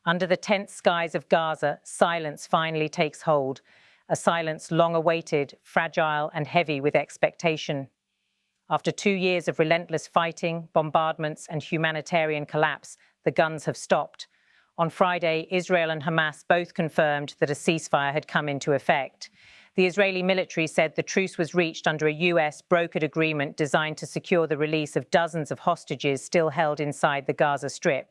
Under the tense skies of Gaza, silence finally takes hold, a silence long awaited, fragile and heavy with expectation. After 2 years of relentless fighting, bombardments and humanitarian collapse, the guns have stopped. On Friday, Israel and Hamas both confirmed that a ceasefire had come into effect. The Israeli military said the truce was reached under a US brokered agreement designed to secure the release of dozens of hostages still held inside the Gaza Strip.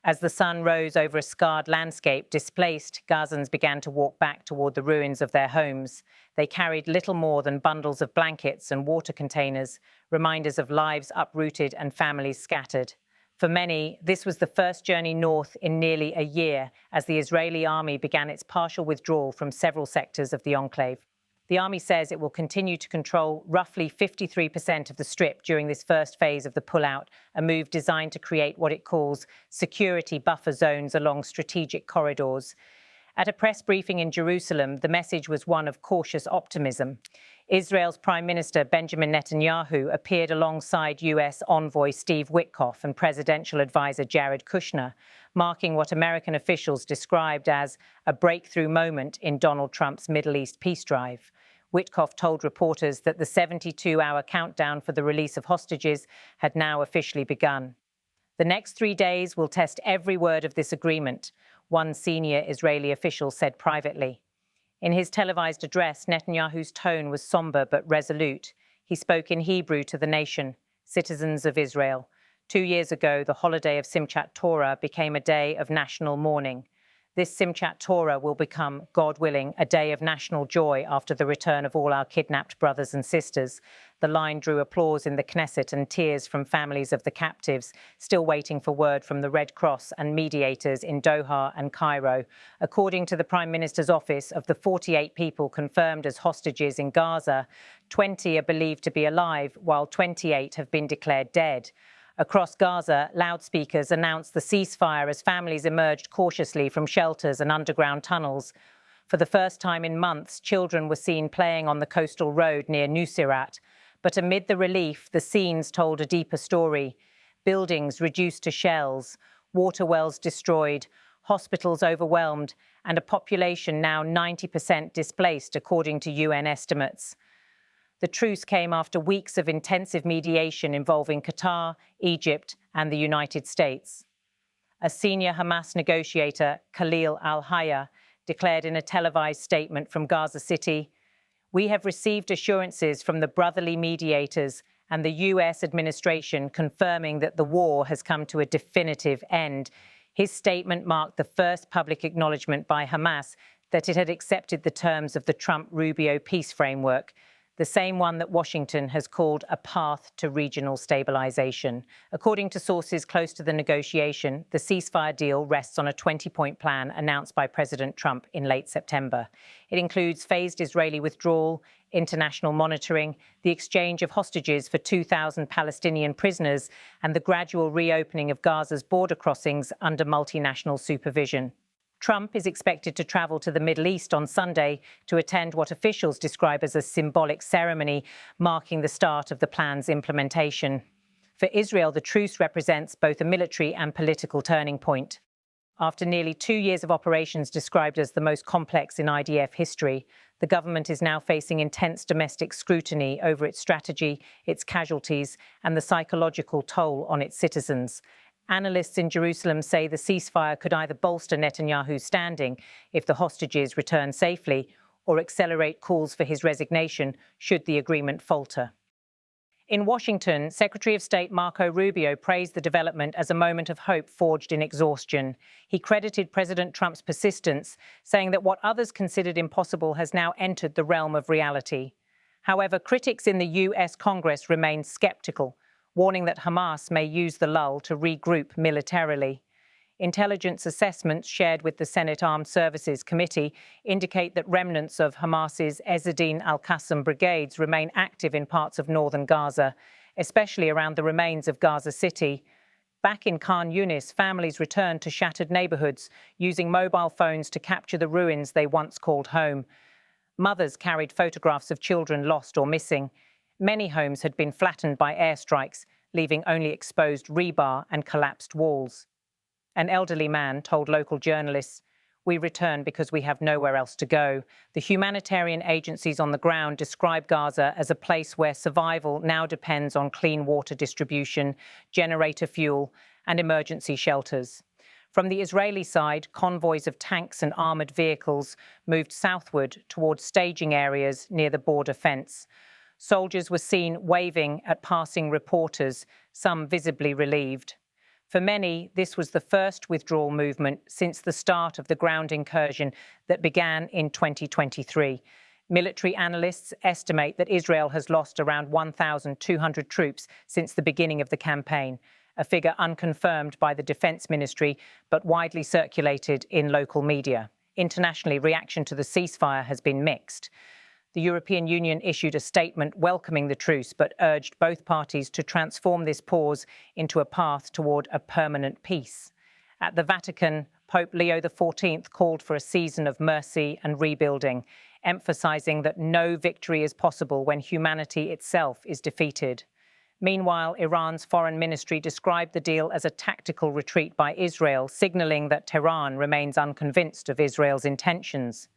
As the sun rose over a scarred landscape, displaced Gazans began to walk back toward the ruins of their homes. They carried little more than bundles of blankets and water containers, reminders of lives uprooted and families scattered. For many, this was the first journey north in nearly a year as the Israeli army began its partial withdrawal from several sectors of the enclave. The army says it will continue to control roughly 53% of the Strip during this first phase of the pullout, a move designed to create what it calls security buffer zones along strategic corridors. At a press briefing in Jerusalem, the message was one of cautious optimism. Israel's Prime Minister Benjamin Netanyahu appeared alongside US envoy Steve Witkoff and presidential advisor Jared Kushner, marking what American officials described as a breakthrough moment in Donald Trump's Middle East peace drive. Witkoff told reporters that the 72-hour countdown for the release of hostages had now officially begun. The next 3 days will test every word of this agreement, one senior Israeli official said privately. In his televised address, Netanyahu's tone was somber but resolute. He spoke in Hebrew to the nation, citizens of Israel. 2 years ago, the holiday of Simchat Torah became a day of national mourning. This Simchat Torah will become, God willing, a day of national joy after the return of all our kidnapped brothers and sisters. The line drew applause in the Knesset and tears from families of the captives, still waiting for word from the Red Cross and mediators in Doha and Cairo. According to the Prime Minister's office, of the 48 people confirmed as hostages in Gaza, 20 are believed to be alive, while 28 have been declared dead. Across Gaza, loudspeakers announced the ceasefire as families emerged cautiously from shelters and underground tunnels. For the first time in months, children were seen playing on the coastal road near Nuseirat. But amid the relief, the scenes told a deeper story. Buildings reduced to shells, water wells destroyed, hospitals overwhelmed, and a population now 90% displaced, according to UN estimates. The truce came after weeks of intensive mediation involving Qatar, Egypt, and the United States. A senior Hamas negotiator, Khalil al-Hayya, declared in a televised statement from Gaza City, "We have received assurances from the brotherly mediators and the US administration confirming that the war has come to a definitive end." His statement marked the first public acknowledgement by Hamas that it had accepted the terms of the Trump-Rubio peace framework, the same one that Washington has called a path to regional stabilization. According to sources close to the negotiation, the ceasefire deal rests on a 20-point plan announced by President Trump in late September. It includes phased Israeli withdrawal, international monitoring, the exchange of hostages for 2,000 Palestinian prisoners, and the gradual reopening of Gaza's border crossings under multinational supervision. Trump is expected to travel to the Middle East on Sunday to attend what officials describe as a symbolic ceremony marking the start of the plan's implementation. For Israel, the truce represents both a military and political turning point. After nearly 2 years of operations described as the most complex in IDF history, the government is now facing intense domestic scrutiny over its strategy, its casualties, and the psychological toll on its citizens. Analysts in Jerusalem say the ceasefire could either bolster Netanyahu's standing if the hostages return safely, or accelerate calls for his resignation should the agreement falter. In Washington, Secretary of State Marco Rubio praised the development as a moment of hope forged in exhaustion. He credited President Trump's persistence, saying that what others considered impossible has now entered the realm of reality. However, critics in the US Congress remain skeptical, warning that Hamas may use the lull to regroup militarily. Intelligence assessments shared with the Senate Armed Services Committee indicate that remnants of Hamas's Ezzedine al-Qassam brigades remain active in parts of northern Gaza, especially around the remains of Gaza City. Back in Khan Yunis, families returned to shattered neighborhoods, using mobile phones to capture the ruins they once called home. Mothers carried photographs of children lost or missing. Many homes had been flattened by airstrikes, leaving only exposed rebar and collapsed walls. An elderly man told local journalists, "We return because we have nowhere else to go." The humanitarian agencies on the ground describe Gaza as a place where survival now depends on clean water distribution, generator fuel, and emergency shelters. From the Israeli side, convoys of tanks and armoured vehicles moved southward towards staging areas near the border fence. Soldiers were seen waving at passing reporters, some visibly relieved. For many, this was the first withdrawal movement since the start of the ground incursion that began in 2023. Military analysts estimate that Israel has lost around 1,200 troops since the beginning of the campaign, a figure unconfirmed by the Defense Ministry but widely circulated in local media. Internationally, reaction to the ceasefire has been mixed. The European Union issued a statement welcoming the truce, but urged both parties to transform this pause into a path toward a permanent peace. At the Vatican, Pope Leo XIV called for a season of mercy and rebuilding, emphasizing that no victory is possible when humanity itself is defeated. Meanwhile, Iran's foreign ministry described the deal as a tactical retreat by Israel, signaling that Tehran remains unconvinced of Israel's intentions.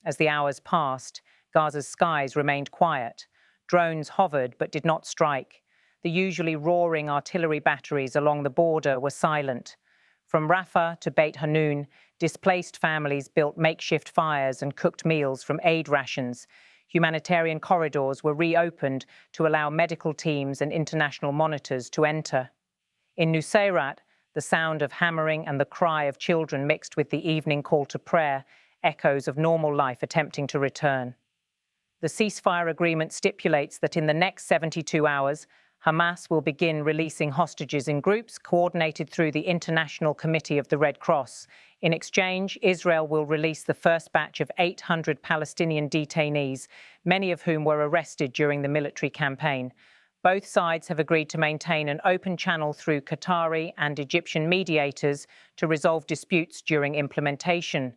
As the hours passed, Gaza's skies remained quiet. Drones hovered but did not strike. The usually roaring artillery batteries along the border were silent. From Rafah to Beit Hanun, displaced families built makeshift fires and cooked meals from aid rations. Humanitarian corridors were reopened to allow medical teams and international monitors to enter. In Nusayrat, the sound of hammering and the cry of children mixed with the evening call to prayer, echoes of normal life attempting to return. The ceasefire agreement stipulates that in the next 72 hours, Hamas will begin releasing hostages in groups coordinated through the International Committee of the Red Cross. In exchange, Israel will release the first batch of 800 Palestinian detainees, many of whom were arrested during the military campaign. Both sides have agreed to maintain an open channel through Qatari and Egyptian mediators to resolve disputes during implementation.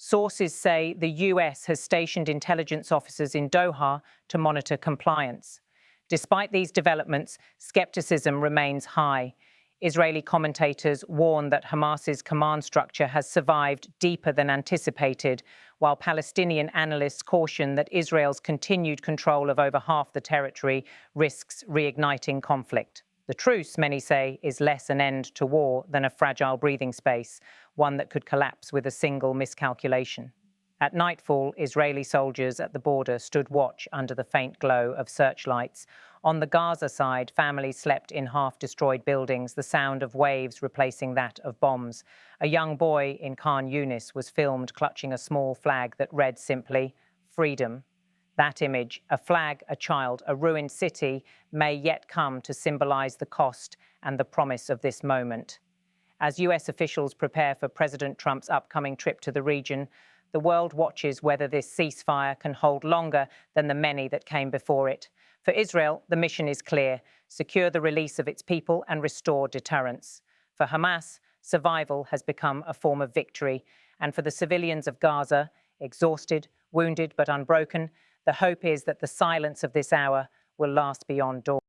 Sources say the US has stationed intelligence officers in Doha to monitor compliance. Despite these developments, skepticism remains high. Israeli commentators warn that Hamas's command structure has survived deeper than anticipated, while Palestinian analysts caution that Israel's continued control of over half the territory risks reigniting conflict. The truce, many say, is less an end to war than a fragile breathing space, one that could collapse with a single miscalculation. At nightfall, Israeli soldiers at the border stood watch under the faint glow of searchlights. On the Gaza side, families slept in half-destroyed buildings, the sound of waves replacing that of bombs. A young boy in Khan Yunis was filmed clutching a small flag that read simply, "Freedom." That image, a flag, a child, a ruined city, may yet come to symbolize the cost and the promise of this moment. As US officials prepare for President Trump's upcoming trip to the region, the world watches whether this ceasefire can hold longer than the many that came before it. For Israel, the mission is clear: secure the release of its people and restore deterrence. For Hamas, survival has become a form of victory. And for the civilians of Gaza, exhausted, wounded but unbroken, the hope is that the silence of this hour will last beyond dawn.